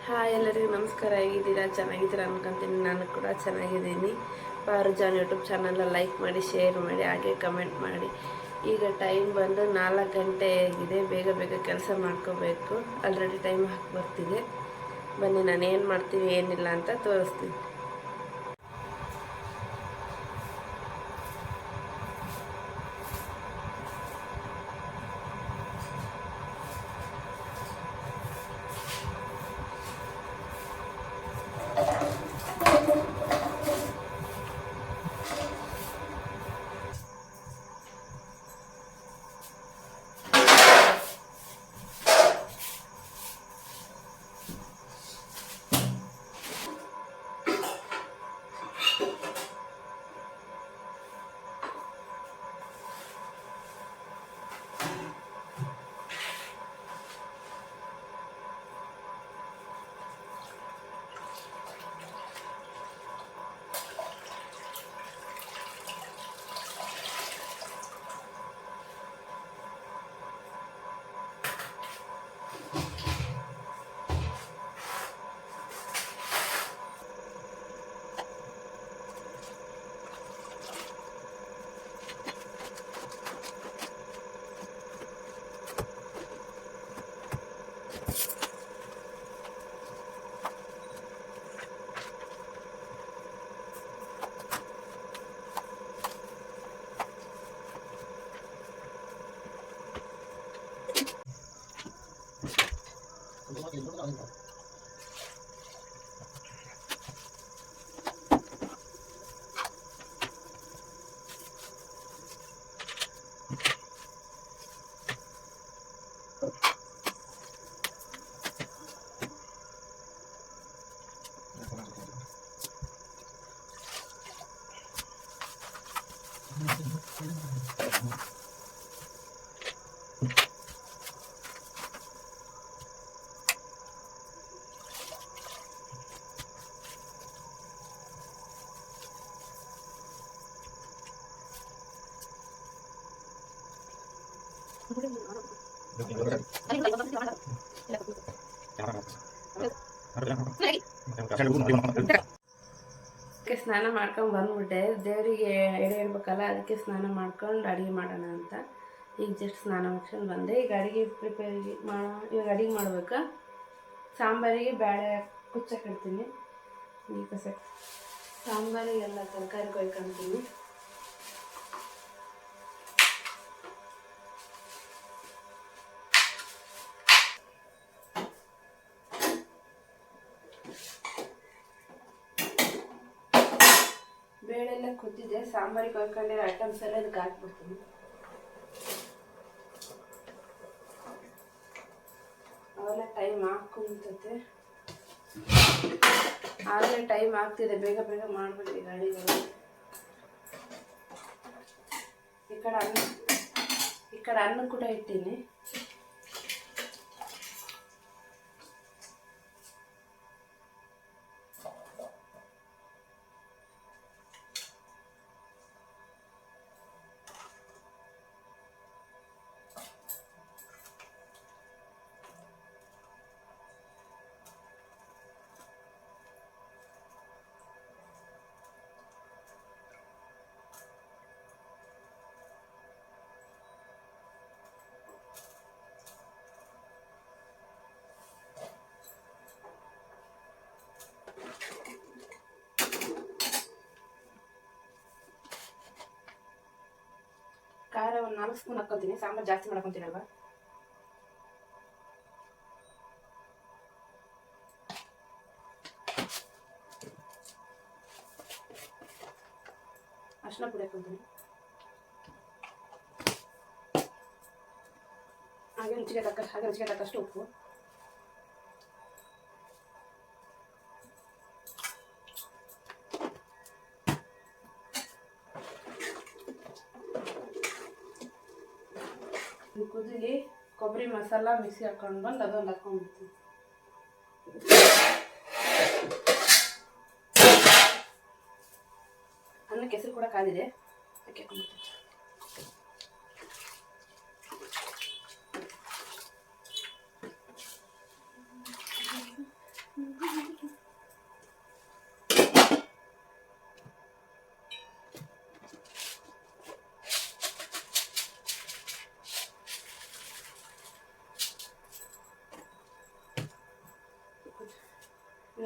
Hi ಎಲ್ಲರಿಗೂ ನಮಸ್ಕಾರ. ಹೇಗಿದ್ದೀರಾ? ಚೆನ್ನಾಗಿದ್ದೀರಾ ಅನ್ಕೊಂತೀನಿ. ನಾನು ಕೂಡ ಚೆನ್ನಾಗಿದ್ದೀನಿ. ಪಾರುಜಾನ್ ಯೂಟ್ಯೂಬ್ ಚಾನಲ್ ಲೈಕ್ ಮಾಡಿ, ಶೇರ್ ಮಾಡಿ, ಹಾಗೆ ಕಮೆಂಟ್ ಮಾಡಿ. ಈಗ ಟೈಮ್ ಬಂದು 4 ಗಂಟೆ ಆಗಿದೆ. ಬೇಗ ಬೇಗ ಕೆಲಸ ಮಾಡ್ಕೋಬೇಕು. ಆಲ್ರೆಡಿ ಟೈಮ್ ಹಾಕಿ ಬರ್ತಿದೆ. ಬನ್ನಿ ನಾನು ಏನು ಮಾಡ್ತೀನಿ ಏನಿಲ್ಲ ಅಂತ ತೋರಿಸ್ತೀನಿ. ಸ್ನಾನ ಮಾಡ್ಕೊಂಡು ಬಂದ್ಬಿಟ್ಟೆ. ದೇವರಿಗೆ ಎಡೆ ಇಡ್ಬೇಕಲ್ಲ, ಅದಕ್ಕೆ ಸ್ನಾನ ಮಾಡ್ಕೊಂಡು ಅಡುಗೆ ಮಾಡೋಣ ಅಂತ ಈಗ ಜಸ್ಟ್ ಸ್ನಾನ ಮಾಡ್ಕೊಂಡು ಬಂದೆ. ಈಗ ಅಡುಗೆ ಇವಾಗ ಅಡುಗೆ ಮಾಡ್ಬೇಕಾ. ಸಾಂಬಾರಿಗೆ ಬೇಳೆ ಕುಚ್ಚಕ್ಕಿಡ್ತೀನಿ. ಈಗ ಸಾಂಬಾರಿಗೆಲ್ಲ ತರಕಾರಿ ಕೊಯ್ಕೊಂತೀನಿ. ಬೇಳೆಲ್ಲ ಕುದ್ದಿದೆ. ಸಾಂಬಾರಿಗೆ ಕೊಯ್ಕೊಂಡಿರೋ ಐಟಮ್ಸ್ ಎಲ್ಲ ಇದಕ್ಕೆ ಹಾಕ್ಬಿಡ್ತೀನಿ. ಅವೆಲ್ಲ ಟೈಮ್ ಹಾಕುಂತತೆ, ಆಗಲೇ ಟೈಮ್ ಆಗ್ತಿದೆ. ಬೇಗ ಬೇಗ ಮಾಡಿಬಿಡ್ರಿ ಗಾಡಿಗಳು. ಈ ಕಡೆ ಅನ್ನ ಕೂಡ ಇಟ್ಟೀನಿ. ಖಾರ ಒಂದು 4 ಸ್ಪೂನ್ ಹಾಕ್ಕೊತೀನಿ. ಸಾಂಬಾರು ಜಾಸ್ತಿ ಮಾಡ್ಕೊತೀನಲ್ವ. ಅರಿಶಿನ ಪುಡಿ ಹಾಕ್ಕೊತೀನಿ. ಹಾಗೆ ರುಚಿಗೆ ತಕ್ಕಷ್ಟು ಉಪ್ಪು. ಕುದಿಲಿ ಕೊಬ್ಬರಿ ಮಸಾಲ ಮಿಕ್ಸಿ ಹಾಕೊಂಡು ಬಂದು ಅದೊಂದು ಹಾಕೊಂಡ್ಬಿಡ್ತೀನಿ. ಅನ್ನಕ್ಕೆ ಹೆಸರು ಕೂಡ ಕಾದಿದೆ, ಅದಕ್ಕೆ ಹಾಕೊಂಡ್ಬಿಡ್ತೀನಿ.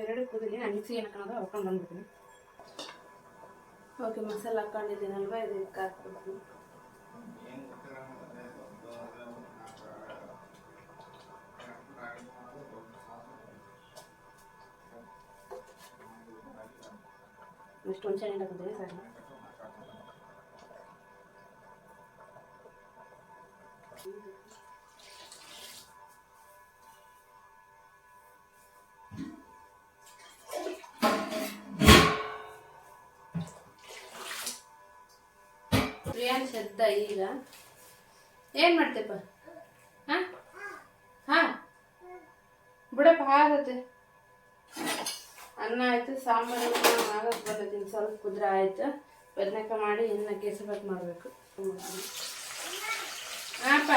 ಎರಡು ಕುದಿಲಿ, ನಾನು ಮಿಕ್ಸಿ ಏನು ಹಾಕೋದು ಹಾಕೊಂಡು ಬಂದ್ಬಿಡ್ತೀನಿ. ಓಕೆ, ಮಸಾಲೆ ಹಾಕೊಂಡಿದ್ದೀನಲ್ವ, ಇದಕ್ಕೆ ಹಾಕ್ಬಿಡ್ತೀನಿ. ಇಷ್ಟು ಹುಣಸೆ ಹಣ್ಣು ಹಾಕಿದ್ದೀನಿ ಸರ್. ಪ್ರಿಯಾನ್ ಶಬ್ದ ಈಗ ಏನು ಮಾಡ್ತೇಪ್ಪ? ಹಾಂ ಹಾಂ ಬಿಡಪ್ಪ, ಆಗತ್ತೆ. ಅನ್ನ ಆಯಿತು, ಸಾಂಬಾರು ಆಗಕ್ಕೆ ಬರತ್ತೀನಿ. ಸ್ವಲ್ಪ ಕುದ್ರೆ ಆಯಿತು. ಬದನೆಕಾಯಿ ಮಾಡಿ ಇನ್ನು ಕೇಸರಿಬಾತ್ ಮಾಡಬೇಕು. ಹಾಂಪ್ಪ,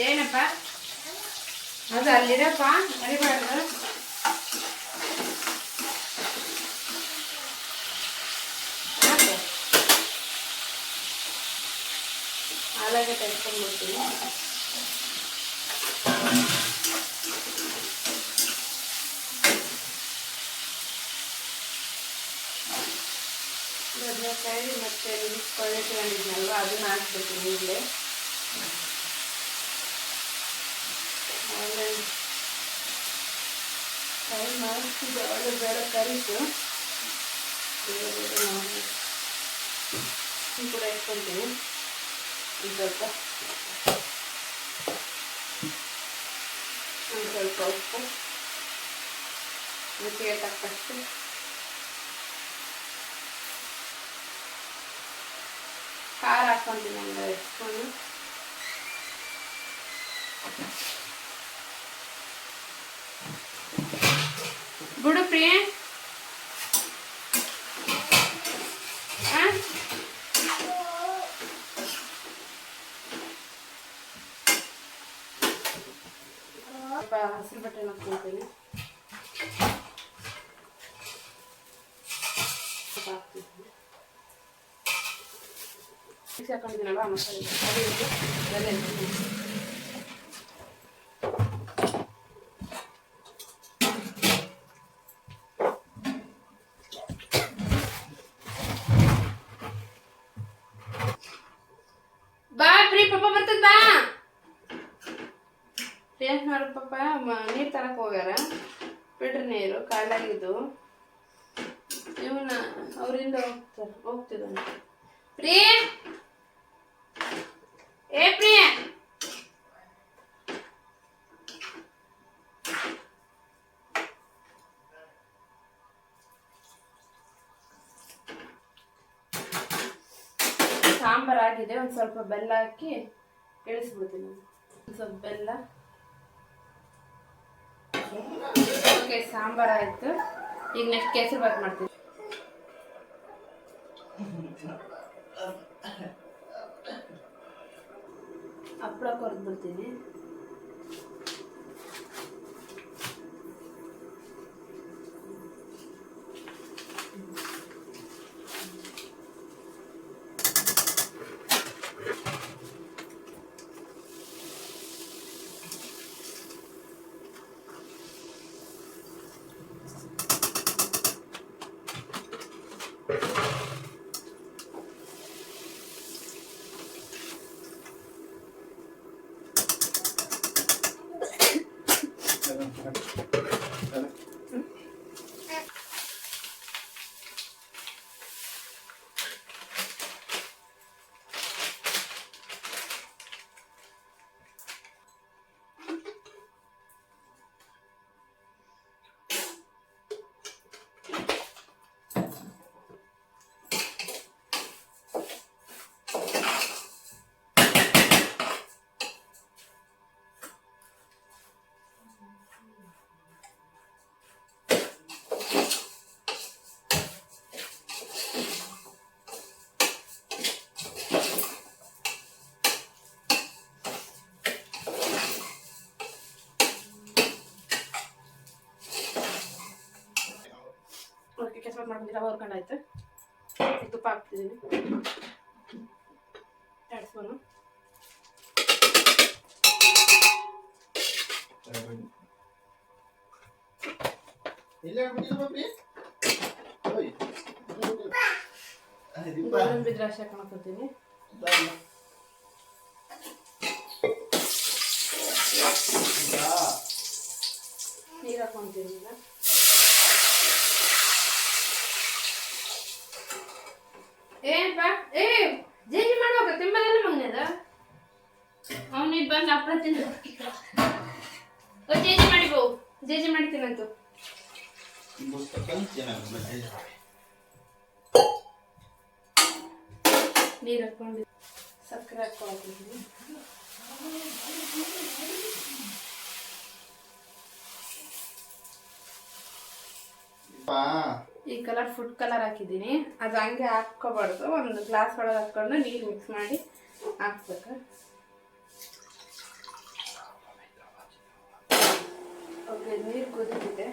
ಏನಪ್ಪ ಅದು ಅಲ್ಲಿರಪ್ಪ, ಮರಿಬಾರ್ದು. ಹಾಲಾಗೆ ತೆಗೆದುಕೊಂಡ್ಬಿಡ್ತೀನಿ. ಬದನೆಕಾಯಿ ಮತ್ತು ಕೊಳ್ಳೆಟ್ಕೊಂಡಿದ್ನಲ್ವ ಅದನ್ನ ಹಾಕ್ಬಿಡ್ತೀನಿ ಈಗಲೇ. ಫ್ರೈ ಮಾಡಿಸಿದ್ದು ಅವಳು ಬೇರೆ ಕರಿತು ಕೂಡ ಇಟ್ಕೊಳ್ತೀನಿ. ಸ್ವಲ್ಪ ಉಪ್ಪು, ರುಚಿಗೆ ತಕ್ಕಷ್ಟು ಖಾರ ಹಾಕ್ಕೊಂತೀನಿ. ಒಂದು ಸ್ಪೂನು ಬಿಡು ಪ್ರಿಯ. ಹಸಿರು ಬಟ್ಟೆ ಹಾಕ್ಕೊಳ್ತೀನಿ. ಮಿಕ್ಸಿ ಹಾಕೊಂಡಿದ್ದೀನಲ್ವ ಮಸಾಲೆ ಅದು ಬಾ ಪ್ರೀ, ಪಪ್ಪ ಬರ್ತದ ಬಾ. ಏನು ಮಾಡು ಪಪ್ಪ, ನೀರು ತರಕ್ಕೆ ಹೋಗ್ಯಾರ. ಬಿಡ್ರಿ ನೀರು ಕಾಲಾಗಿದ್ದು. ಇವನ್ನ ಅವರಿಂದ ಹೋಗ್ತಿದ್ದಾನೆ. ಪ್ರಿಯ, ಏ ಪ್ರಿಯ, ಸಾಂಬಾರು ಆಗಿದೆ. ಒಂದು ಸ್ವಲ್ಪ ಬೆಲ್ಲ ಹಾಕಿ ಇಳಿಸ್ಬಿಡ್ತೀನಿ. ಒಂದು ಸ್ವಲ್ಪ ಬೆಲ್ಲ. ಓಕೆ, ಸಾಂಬಾರು ಆಯಿತು. ಈಗ ನೆಕ್ಸ್ಟ್ ಕೇಸರಿಬಾತ್ ಮಾಡ್ತೀನಿ. ಹಪ್ಪಳ ಕೊರ್ದ್ಬಿಡ್ತೀನಿ. ಕೆಸರು ಮಾಡ್ಕೊಂಡು ರವೆ ಹುರ್ಕೊಂಡಾಯ್ತು. ತುಪ್ಪ ಹಾಕ್ತಿದ್ದೀನಿ 2 ಸ್ಪೂನು. ಗೋಡಂಬಿ ದ್ರಾಕ್ಷಿ ಹಾಕೊತೀನಿ. ನೀರು ಹಾಕೊಂತೀನಿ ಈಗ. ಏನಪ್ಪ ಜೇಜಿ ಮಾಡೋಕ ತಿಂಬಲ್ಲ ಮಗನದ ಅವನಿಗೆ ಬಂದು ಅಪ್ಪ ತಿಂದು ಜೇಜಿ ಮಾಡಿ ಬೋ ಜೇಜಿ ಮಾಡ್ತೀನಂತು. ನೀರು ಹಾಕೊಂಡು ಸಕ್ಕರೆ ಹಾಕೊಂಡಿದ್ದೀನಿ. ಈ ಕಲರ್ ಫುಡ್ ಕಲರ್ ಹಾಕಿದ್ದೀನಿ. ಅದು ಹಂಗೆ ಹಾಕ್ಕೋಬಾರ್ದು, ಒಂದು ಗ್ಲಾಸ್ ಒಳಗೆ ಹಾಕೊಂಡು ನೀರು ಮಿಕ್ಸ್ ಮಾಡಿ ಹಾಕ್ಬೇಕು. ಓಕೆ, ನೀರು ಕುದಿತಿದೆ.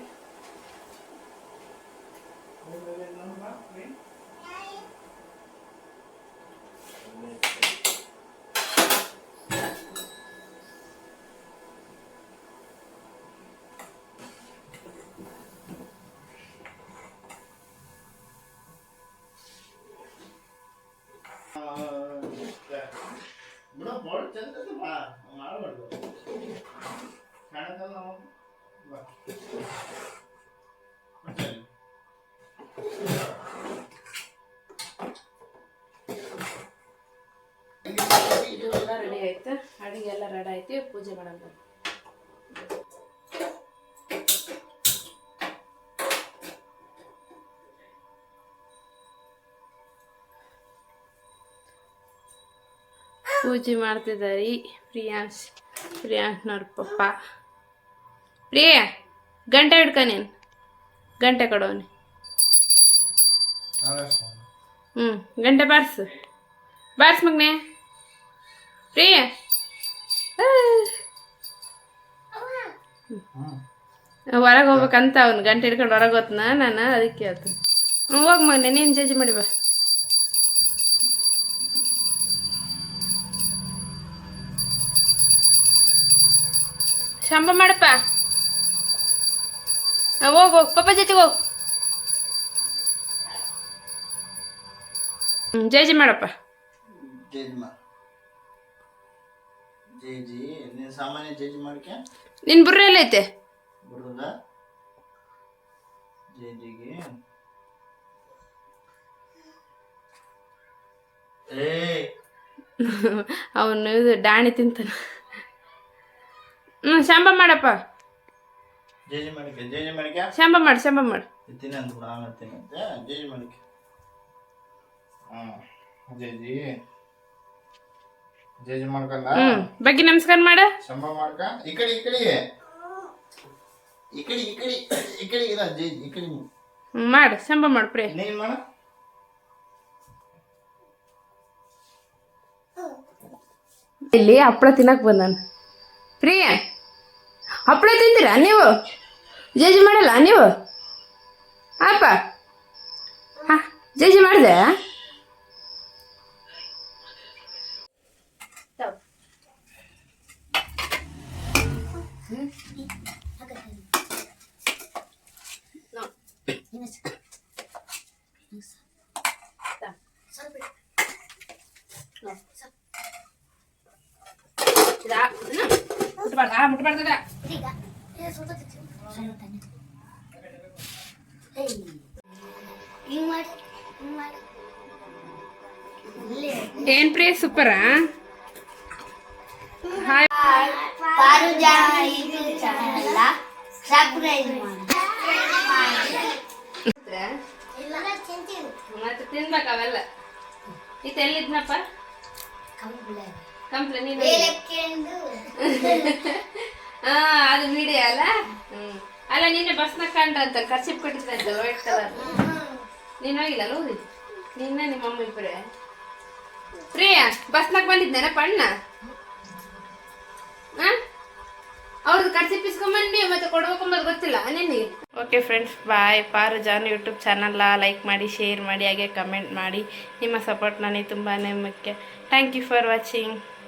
ಇದೆಲ್ಲ ರೆಡಿ ಆಯ್ತು, ಅಡಿಗೆ ಎಲ್ಲ ರೆಡಿ ಆಯ್ತು. ಪೂಜೆ ಮಾಡೋಣ. ಪೂಜೆ ಮಾಡ್ತಿದ್ದಾರೆ ಪ್ರಿಯಾಂಶ್ನವ್ರ ಪಪ್ಪ. ಪ್ರಿಯ ಗಂಟೆ ಹಿಡ್ಕ, ನೀನು ಗಂಟೆ ಕೊಡೋನಿ. ಗಂಟೆ ಬಾರ್ಸ್ ಮಗನೆ. ಪ್ರಿಯ ಹೊರಗೆ ಹೋಗ್ಬೇಕಂತ ಅವನು ಗಂಟೆ ಹಿಡ್ಕೊಂಡು ಹೊರಗೆ ಹೋತ್ನ, ನಾನು ಅದಕ್ಕೆ ಹೇಳ್ತೀನಿ. ಹೋಗ್ ಮಗನೆ, ನೀನು ಜಜ್ಜಿ ಮಾಡಿ ಬಾ. ಶಂಬ ಮಾಡಪ್ಪ. ಹೋಗು ಪಪ್ಪ ಜೊತೆಗೆ ಹೋಗು. ಜೇಜಿ ಮಾಡಪ್ಪ. ನಿನ್ ಬುರ್ರ ಎಲ್ಲೈತೆ? ಅವನು ಇದು ಡಾಣಿ ತಿಂತಾನ. ಶಾಂಬ ಮಾಡಪ್ಪ. ಶಾಂಬ ಮಾಡು. ಬಗ್ಗೆ ನಮಸ್ಕಾರ ಮಾಡ. ಮಾಡು ಶಾಂಬ ಮಾಡು. ಪ್ರೇ ಇಲ್ಲಿ ಹಪ್ಪಳ ತಿನ್ನಕ್ ಬಂದಾನ. ಪ್ರಿಯ ಹಪ್ಪಳ ತಿಂತೀರಾ ನೀವು? ಜೇಜಿ ಮಾಡಲ್ಲ ನೀವು? ಅಪ್ಪ ಜೇಜಿ ಮಾಡಿದೆ? ಮುಟ್ಬಾರ್ದ. ಏನ್ ಪ್ರಿಯ ಸೂಪರಾ? ಹಾಯ್ ಮತ್ತೆ ತಿನ್ಬೇಕ ಅವೆಲ್ಲ. ಇದು ಎಲ್ಲಿದ್ನಪ್ಪ? ಕಂಪ್ಲೆ ನೀನು ಅದು ವಿಡಿಯೋ ಅಲ್ಲ. ಅಲ್ಲ ನಿನ್ನೆ ಬಸ್ನಾಗ ಕಂಡ್ರಂತ ಕರ್ಚಿಪ್ ಕೊಟ್ಟಿದ್ದಂತ ವೈಟ್ ಕಲರ್. ನೀನು ಹೋಗಿಲ್ಲ ಓದಿದ್ದು ನಿನ್ನ ನಿಮ್ಮ ಅಮ್ಮ ಇಬ್ಬರೇ. ಪ್ರಿಯ ಬಸ್ನಾಗ ಬಂದಿದ್ದೇನಪ್ಪ ಅಣ್ಣ? ಅವ್ರದ್ದು ಕರ್ಚಿಪ್ಪಿಸ್ಕೊಂಬಂದು ಮತ್ತೆ ಕೊಡ್ಬೇಕಂಬದು ಗೊತ್ತಿಲ್ಲ ನಿನಗೆ. ಓಕೆ ಫ್ರೆಂಡ್ಸ್, ಬಾಯ್. ಪಾರು ಜಾನು ಯೂಟ್ಯೂಬ್ ಚಾನಲ್ನ ಲೈಕ್ ಮಾಡಿ, ಶೇರ್ ಮಾಡಿ, ಹಾಗೆ ಕಮೆಂಟ್ ಮಾಡಿ. ನಿಮ್ಮ ಸಪೋರ್ಟ್ ನನಗೆ ತುಂಬಾ ಮುಖ್ಯ. Thank you for watching.